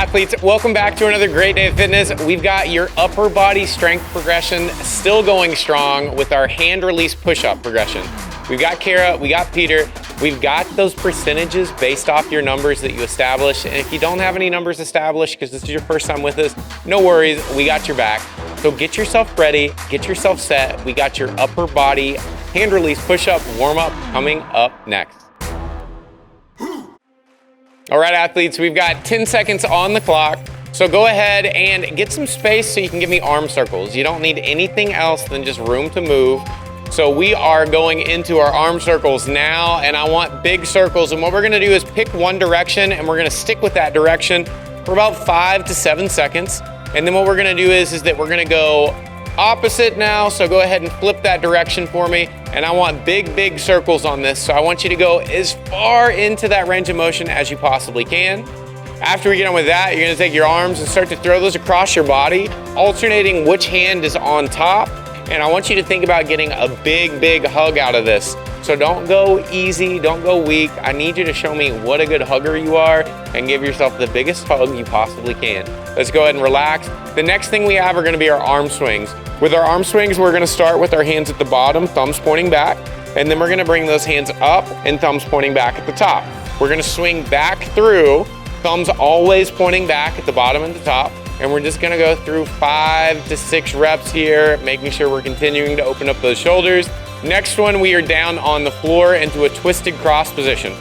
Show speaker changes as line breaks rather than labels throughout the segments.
athletes, welcome back to another great day of fitness. We've got your upper body strength progression still going strong with our hand release push-up progression. We've got Kara, we got Peter, we've got those percentages based off your numbers that you establish. And if you don't have any numbers established because this is your first time with us, no worries, we got your back. So get yourself ready, get yourself set. We got your upper body hand release push-up warm-up coming up next. All right, athletes, we've got 10 seconds on the clock. So go ahead and get some space so you can give me arm circles. You don't need anything else than just room to move. So we are going into our arm circles now, and I want big circles. And what we're gonna do is pick one direction, and we're gonna stick with that direction for about 5 to 7 seconds. And then what we're gonna do is that we're gonna go opposite now. So go ahead and flip that direction for me. And I want big circles on this. So I want you to go as far into that range of motion as you possibly can. After we get on with that, you're gonna take your arms and start to throw those across your body, alternating which hand is on top. And I want you to think about getting a big hug out of this. So don't go easy, don't go weak. I need you to show me what a good hugger you are and give yourself the biggest hug you possibly can. Let's go ahead and relax. The next thing we have are gonna be our arm swings. With our arm swings, we're gonna start with our hands at the bottom, thumbs pointing back, and then we're gonna bring those hands up and thumbs pointing back at the top. We're gonna swing back through, thumbs always pointing back at the bottom and the top, and we're just gonna go through 5 to 6 reps here, making sure we're continuing to open up those shoulders. Next one, we are down on the floor into a twisted cross position.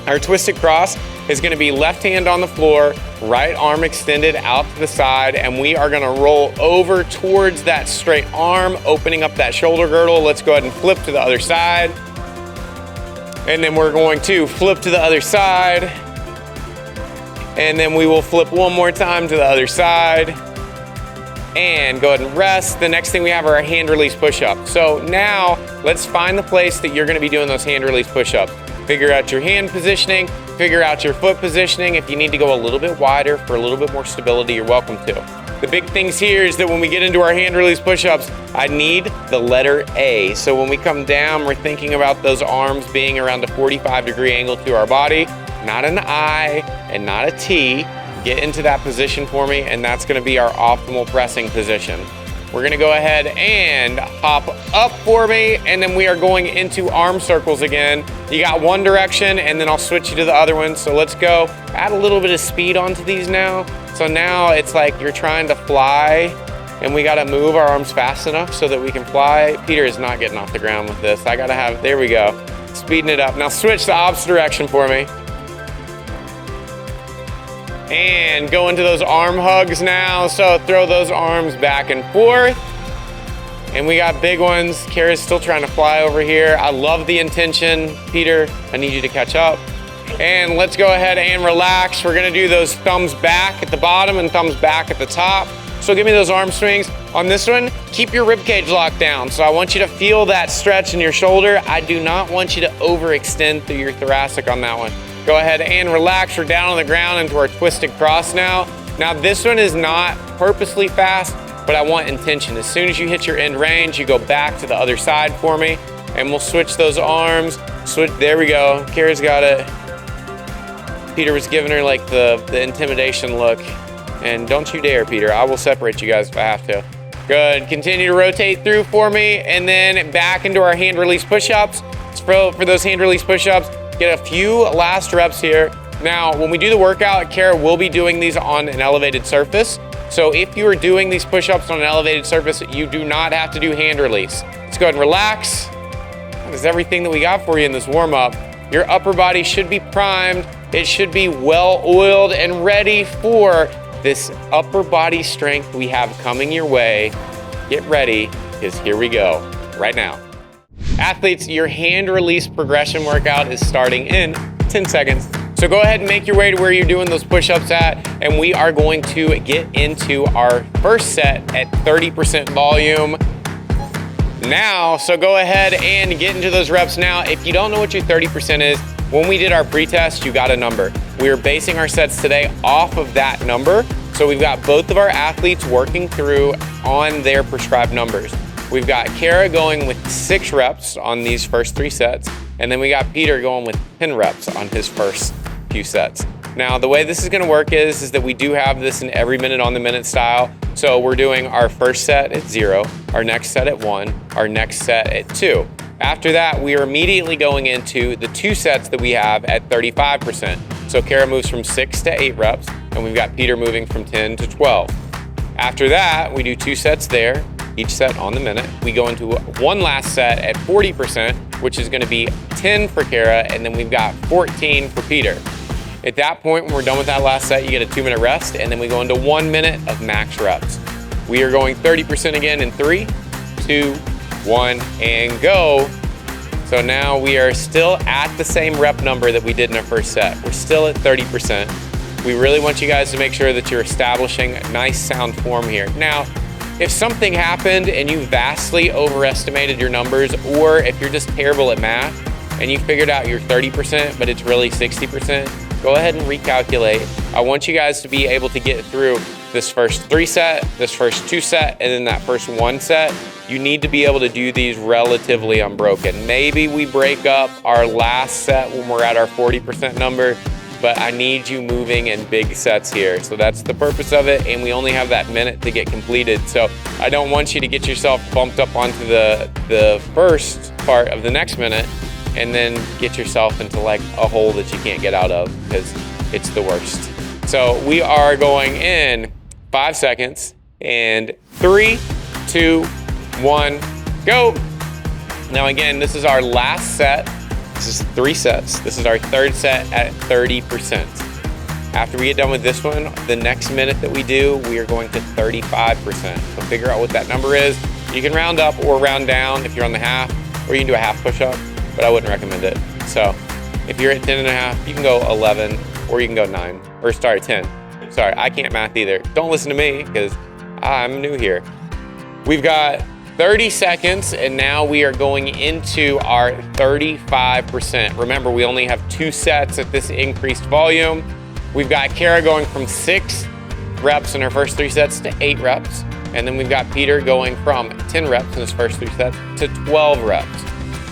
Our twisted cross is gonna be left hand on the floor, right arm extended out to the side, and we are gonna roll over towards that straight arm, opening up that shoulder girdle. Let's go ahead and flip to the other side. And then we're going to flip to the other side. And then we will flip one more time to the other side. And go ahead and rest. The next thing we have are our hand release push-ups. So now let's find the place that you're gonna be doing those hand release push-ups. Figure out your hand positioning, figure out your foot positioning. If you need to go a little bit wider for a little bit more stability, you're welcome to. The big things here is that when we get into our hand release push-ups, I need the letter A. So when we come down, we're thinking about those arms being around a 45-degree angle to our body, not an I and not a T. Get into that position for me, and that's gonna be our optimal pressing position. We're gonna go ahead and hop up for me, and then we are going into arm circles again. You got one direction, and then I'll switch you to the other one. So let's go. Add a little bit of speed onto these now. So now it's like you're trying to fly, and we gotta move our arms fast enough so that we can fly. Peter is not getting off the ground with this. I gotta have, there we go. Speeding it up. Now switch the opposite direction for me. And go into those arm hugs now. So throw those arms back and forth. And we got big ones. Kara's still trying to fly over here. I love the intention. Peter, I need you to catch up. And let's go ahead and relax. We're gonna do those thumbs back at the bottom and thumbs back at the top. So give me those arm swings. On this one, keep your rib cage locked down. So I want you to feel that stretch in your shoulder. I do not want you to overextend through your thoracic on that one. Go ahead and relax. We're down on the ground into our twisted cross now. Now this one is not purposely fast, but I want intention. As soon as you hit your end range, you go back to the other side for me, and we'll switch those arms. Switch, there we go. Kara's got it. Peter was giving her like the intimidation look. And don't you dare, Peter. I will separate you guys if I have to. Good, continue to rotate through for me, and then back into our hand release push-ups. For those hand release push-ups, get a few last reps here. Now, when we do the workout, Kara will be doing these on an elevated surface. So if you are doing these push-ups on an elevated surface, you do not have to do hand release. Let's go ahead and relax. That is everything that we got for you in this warm-up. Your upper body should be primed. It should be well oiled and ready for this upper body strength we have coming your way. Get ready, because here we go, right now. Athletes, your hand release progression workout is starting in 10 seconds. So go ahead and make your way to where you're doing those push-ups at, and we are going to get into our first set at 30% volume now. So go ahead and get into those reps now. If you don't know what your 30% is, when we did our pre-test, you got a number. We are basing our sets today off of that number. So we've got both of our athletes working through on their prescribed numbers. We've got Kara going with 6 reps on these first 3 sets, and then we got Peter going with 10 reps on his first few sets. Now, the way this is gonna work is that we do have this in every minute on the minute style. So we're doing our first set at 0, our next set at 1, our next set at 2. After that, we are immediately going into the 2 sets that we have at 35%. So Kara moves from 6 to 8 reps, and we've got Peter moving from 10 to 12. After that, we do 2 sets there, each set on the minute. We go into one last set at 40%, which is gonna be 10 for Kara, and then we've got 14 for Peter. At that point, when we're done with that last set, you get a 2-minute rest, and then we go into 1 minute of max reps. We are going 30% again in 3, 2, 1, and go. So now we are still at the same rep number that we did in our first set. We're still at 30%. We really want you guys to make sure that you're establishing a nice sound form here. Now, if something happened and you vastly overestimated your numbers, or if you're just terrible at math and you figured out you're 30%, but it's really 60%, go ahead and recalculate. I want you guys to be able to get through this first 3 set, this first 2 set, and then that first 1 set. You need to be able to do these relatively unbroken. Maybe we break up our last set when we're at our 40% number, but I need you moving in big sets here. So that's the purpose of it, and we only have that minute to get completed. So I don't want you to get yourself bumped up onto the first part of the next minute and then get yourself into like a hole that you can't get out of, because it's the worst. So we are going in 5 seconds, and 3, 2, 1, go. Now again, this is our last set. This is 3 sets. This is our 3rd set at 30%. After we get done with this one, the next minute that we do, we are going to 35%. So figure out what that number is. You can round up or round down if you're on the half, or you can do a half push-up, but I wouldn't recommend it. So if you're at 10 and a half, you can go 11, or you can go 9, or start at 10. Sorry, I can't math either. Don't listen to me, because I'm new here. We've got 30 seconds, and now we are going into our 35%. Remember, we only have 2 sets at this increased volume. We've got Kara going from 6 reps in her first 3 sets to 8 reps. And then we've got Peter going from 10 reps in his first 3 sets to 12 reps.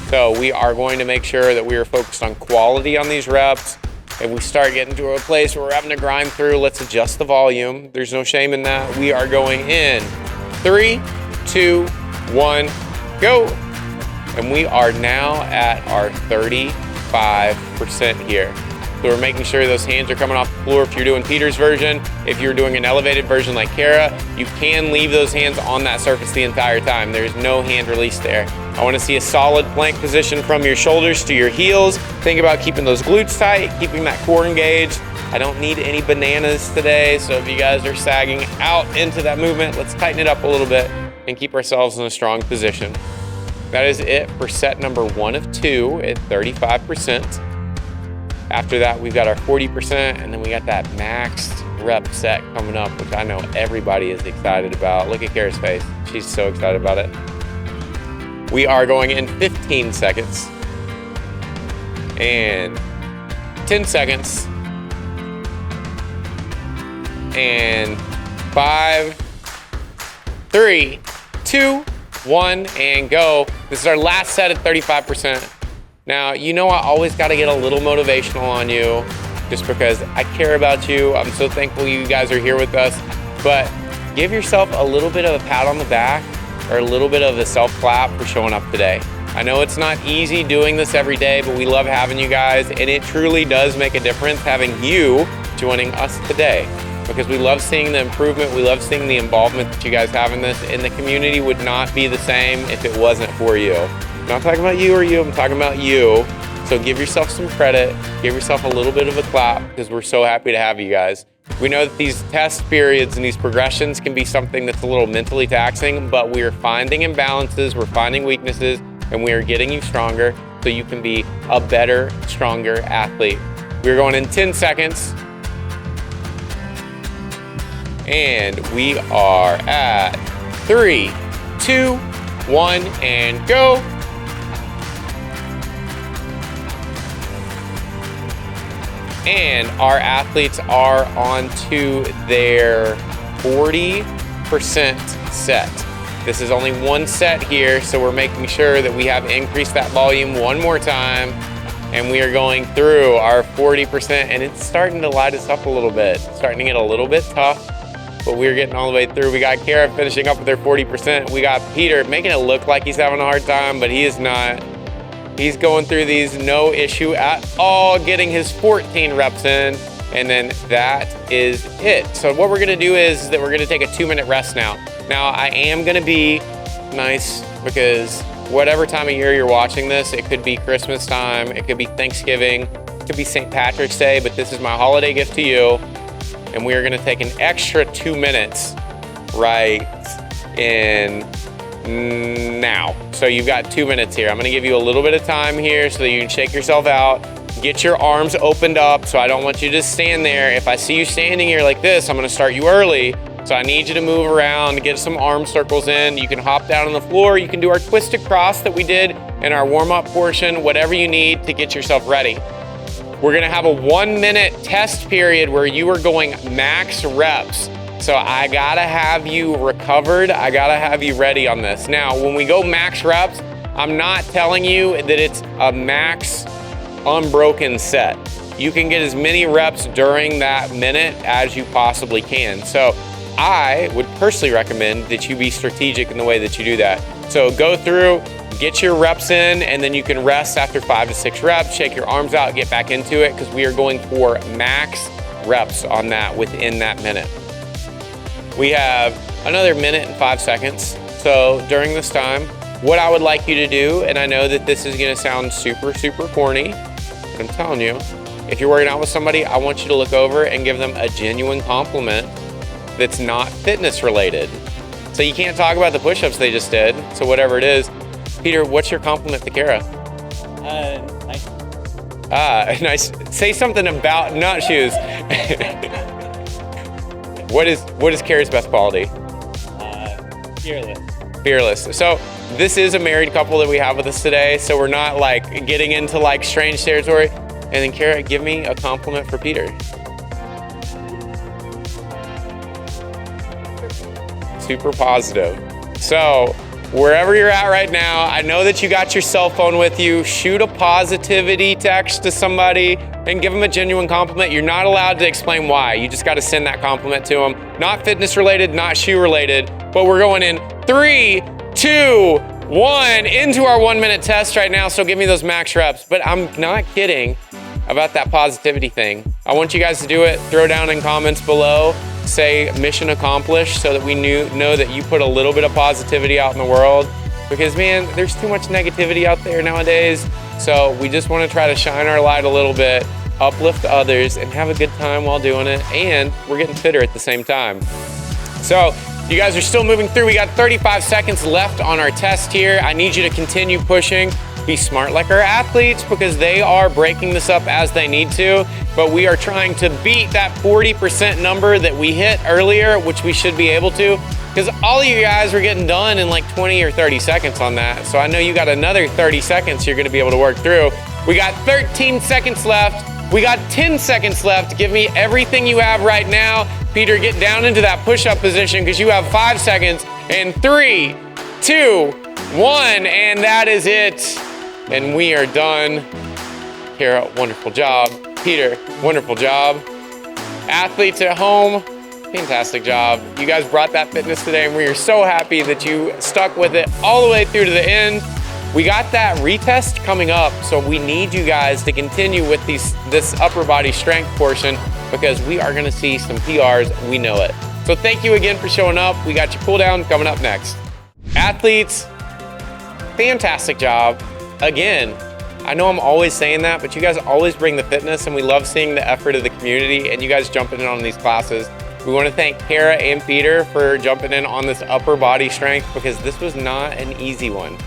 So we are going to make sure that we are focused on quality on these reps. If we start getting to a place where we're having to grind through, let's adjust the volume. There's no shame in that. We are going in 3, 2, 1, go. And we are now at our 35% here. So we're making sure those hands are coming off the floor. If you're doing Peter's version, if you're doing an elevated version like Kara, you can leave those hands on that surface the entire time. There's no hand release there. I want to see a solid plank position from your shoulders to your heels. Think about keeping those glutes tight, keeping that core engaged. I don't need any bananas today, so if you guys are sagging out into that movement, let's tighten it up a little bit and keep ourselves in a strong position. That is it for set number 1 of 2 at 35%. After that, we've got our 40%, and then we got that maxed rep set coming up, which I know everybody is excited about. Look at Kara's face. She's so excited about it. We are going in 15 seconds, and 10 seconds, and 5, 3, 2, 1, and go. This is our last set at 35%. Now, you know I always got to get a little motivational on you just because I care about you. I'm so thankful you guys are here with us. But give yourself a little bit of a pat on the back or a little bit of a self-clap for showing up today. I know it's not easy doing this every day, but we love having you guys, and it truly does make a difference having you joining us today, because we love seeing the improvement, we love seeing the involvement that you guys have in this, and the community would not be the same if it wasn't for you. I'm not talking about you or you, I'm talking about you. So give yourself some credit, give yourself a little bit of a clap, because we're so happy to have you guys. We know that these test periods and these progressions can be something that's a little mentally taxing, but we are finding imbalances, we're finding weaknesses, and we are getting you stronger so you can be a better, stronger athlete. We're going in 10 seconds. And we are at 3, 2, 1, and go. And our athletes are on to their 40% set. This is only one set here, so we're making sure that we have increased that volume one more time. And we are going through our 40%, and it's starting to light us up a little bit. It's starting to get a little bit tough, but we're getting all the way through. We got Kara finishing up with her 40%. We got Peter making it look like he's having a hard time, but he is not. He's going through these no issue at all, getting his 14 reps in, and then that is it. So what we're gonna do is that we're gonna take a 2-minute rest now. Now I am gonna be nice because whatever time of year you're watching this, it could be Christmas time, it could be Thanksgiving, it could be St. Patrick's Day, but this is my holiday gift to you. And we are gonna take an extra 2 minutes right in now. So you've got 2 minutes here. I'm gonna give you a little bit of time here so that you can shake yourself out, get your arms opened up. So I don't want you to just stand there. If I see you standing here like this, I'm gonna start you early. So I need you to move around, get some arm circles in. You can hop down on the floor. You can do our twisted cross that we did in our warm-up portion, whatever you need to get yourself ready. We're gonna have a 1-minute test period where you are going max reps. So I gotta have you recovered. I gotta have you ready on this. Now, when we go max reps, I'm not telling you that it's a max unbroken set. You can get as many reps during that minute as you possibly can. So I would personally recommend that you be strategic in the way that you do that. So go through, get your reps in, and then you can rest after 5 to 6 reps, shake your arms out, get back into it, because we are going for max reps on that within that minute. We have another 1 minute and 5 seconds. So during this time, what I would like you to do, and I know that this is gonna sound super, super corny, but I'm telling you, if you're working out with somebody, I want you to look over and give them a genuine compliment that's not fitness related. So you can't talk about the push-ups they just did. So whatever it is, Peter, what's your compliment to Kara?
Nice.
Nice. Say something about nut shoes. What is Kara's best quality?
Fearless.
Fearless. So this is a married couple that we have with us today. So we're not like getting into like strange territory. And then Kara, give me a compliment for Peter. Super positive. So wherever you're at right now, I know that you got your cell phone with you. Shoot a positivity text to somebody and give them a genuine compliment. You're not allowed to explain why. You just got to send that compliment to them. Not fitness related, not shoe related, but we're going in 3, 2, 1 into our 1-minute test right now. So give me those max reps. But I'm not kidding about that positivity thing. I want you guys to do it. Throw down in comments below. Say mission accomplished so that we know that you put a little bit of positivity out in the world, because man, there's too much negativity out there nowadays. So we just want to try to shine our light a little bit, uplift others, and have a good time while doing it. And we're getting fitter at the same time. So you guys are still moving through. We got 35 seconds left on our test here. I need you to continue pushing. Be smart like our athletes, because they are breaking this up as they need to, but we are trying to beat that 40% number that we hit earlier, which we should be able to, because all of you guys were getting done in like 20 or 30 seconds on that. So I know you got another 30 seconds you're gonna be able to work through. We got 13 seconds left. We got 10 seconds left. Give me everything you have right now. Peter, get down into that push-up position because you have 5 seconds. And 3, 2, 1, and that is it. And we are done. Kara, wonderful job. Peter, wonderful job. Athletes at home, fantastic job. You guys brought that fitness today, and we are so happy that you stuck with it all the way through to the end. We got that retest coming up, so we need you guys to continue with this upper body strength portion, because we are gonna see some PRs, we know it. So thank you again for showing up. We got your cool down coming up next. Athletes, fantastic job. Again, I know I'm always saying that, but you guys always bring the fitness, and we love seeing the effort of the community and you guys jumping in on these classes. We want to thank Kara and Peter for jumping in on this upper body strength, because this was not an easy one.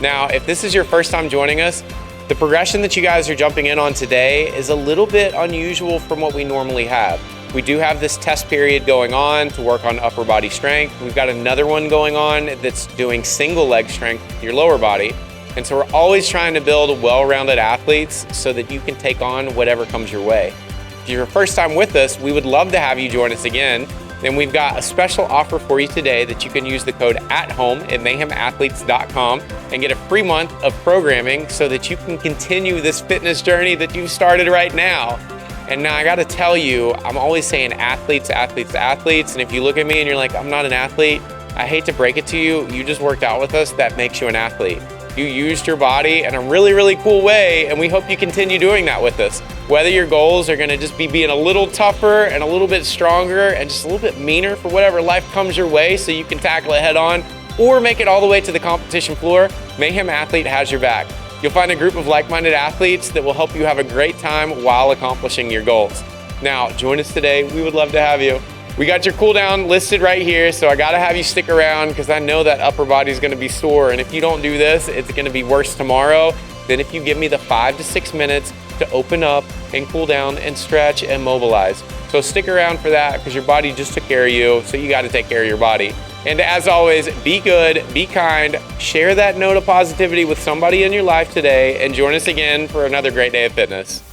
Now, if this is your first time joining us, the progression that you guys are jumping in on today is a little bit unusual from what we normally have. We do have this test period going on to work on upper body strength. We've got another one going on that's doing single leg strength with your lower body. And so we're always trying to build well-rounded athletes so that you can take on whatever comes your way. If you're your first time with us, we would love to have you join us again. then we've got a special offer for you today that you can use the code ATHOME at mayhemathletes.com and get a free month of programming so that you can continue this fitness journey that you've started right now. And now I gotta tell you, I'm always saying athletes, athletes, athletes. And if you look at me and you're like, I'm not an athlete, I hate to break it to you, you just worked out with us, that makes you an athlete. You used your body in a really, really cool way, and we hope you continue doing that with us. Whether your goals are gonna just be being a little tougher and a little bit stronger and just a little bit meaner for whatever life comes your way so you can tackle it head on, or make it all the way to the competition floor, Mayhem Athlete has your back. You'll find a group of like-minded athletes that will help you have a great time while accomplishing your goals. Now, join us today. We would love to have you. We got your cooldown listed right here, so I gotta have you stick around because I know that upper body is gonna be sore, and if you don't do this, it's gonna be worse tomorrow than if you give me the 5 to 6 minutes to open up and cool down and stretch and mobilize. So stick around for that because your body just took care of you, so you gotta take care of your body. And as always, be good, be kind, share that note of positivity with somebody in your life today, and join us again for another great day of fitness.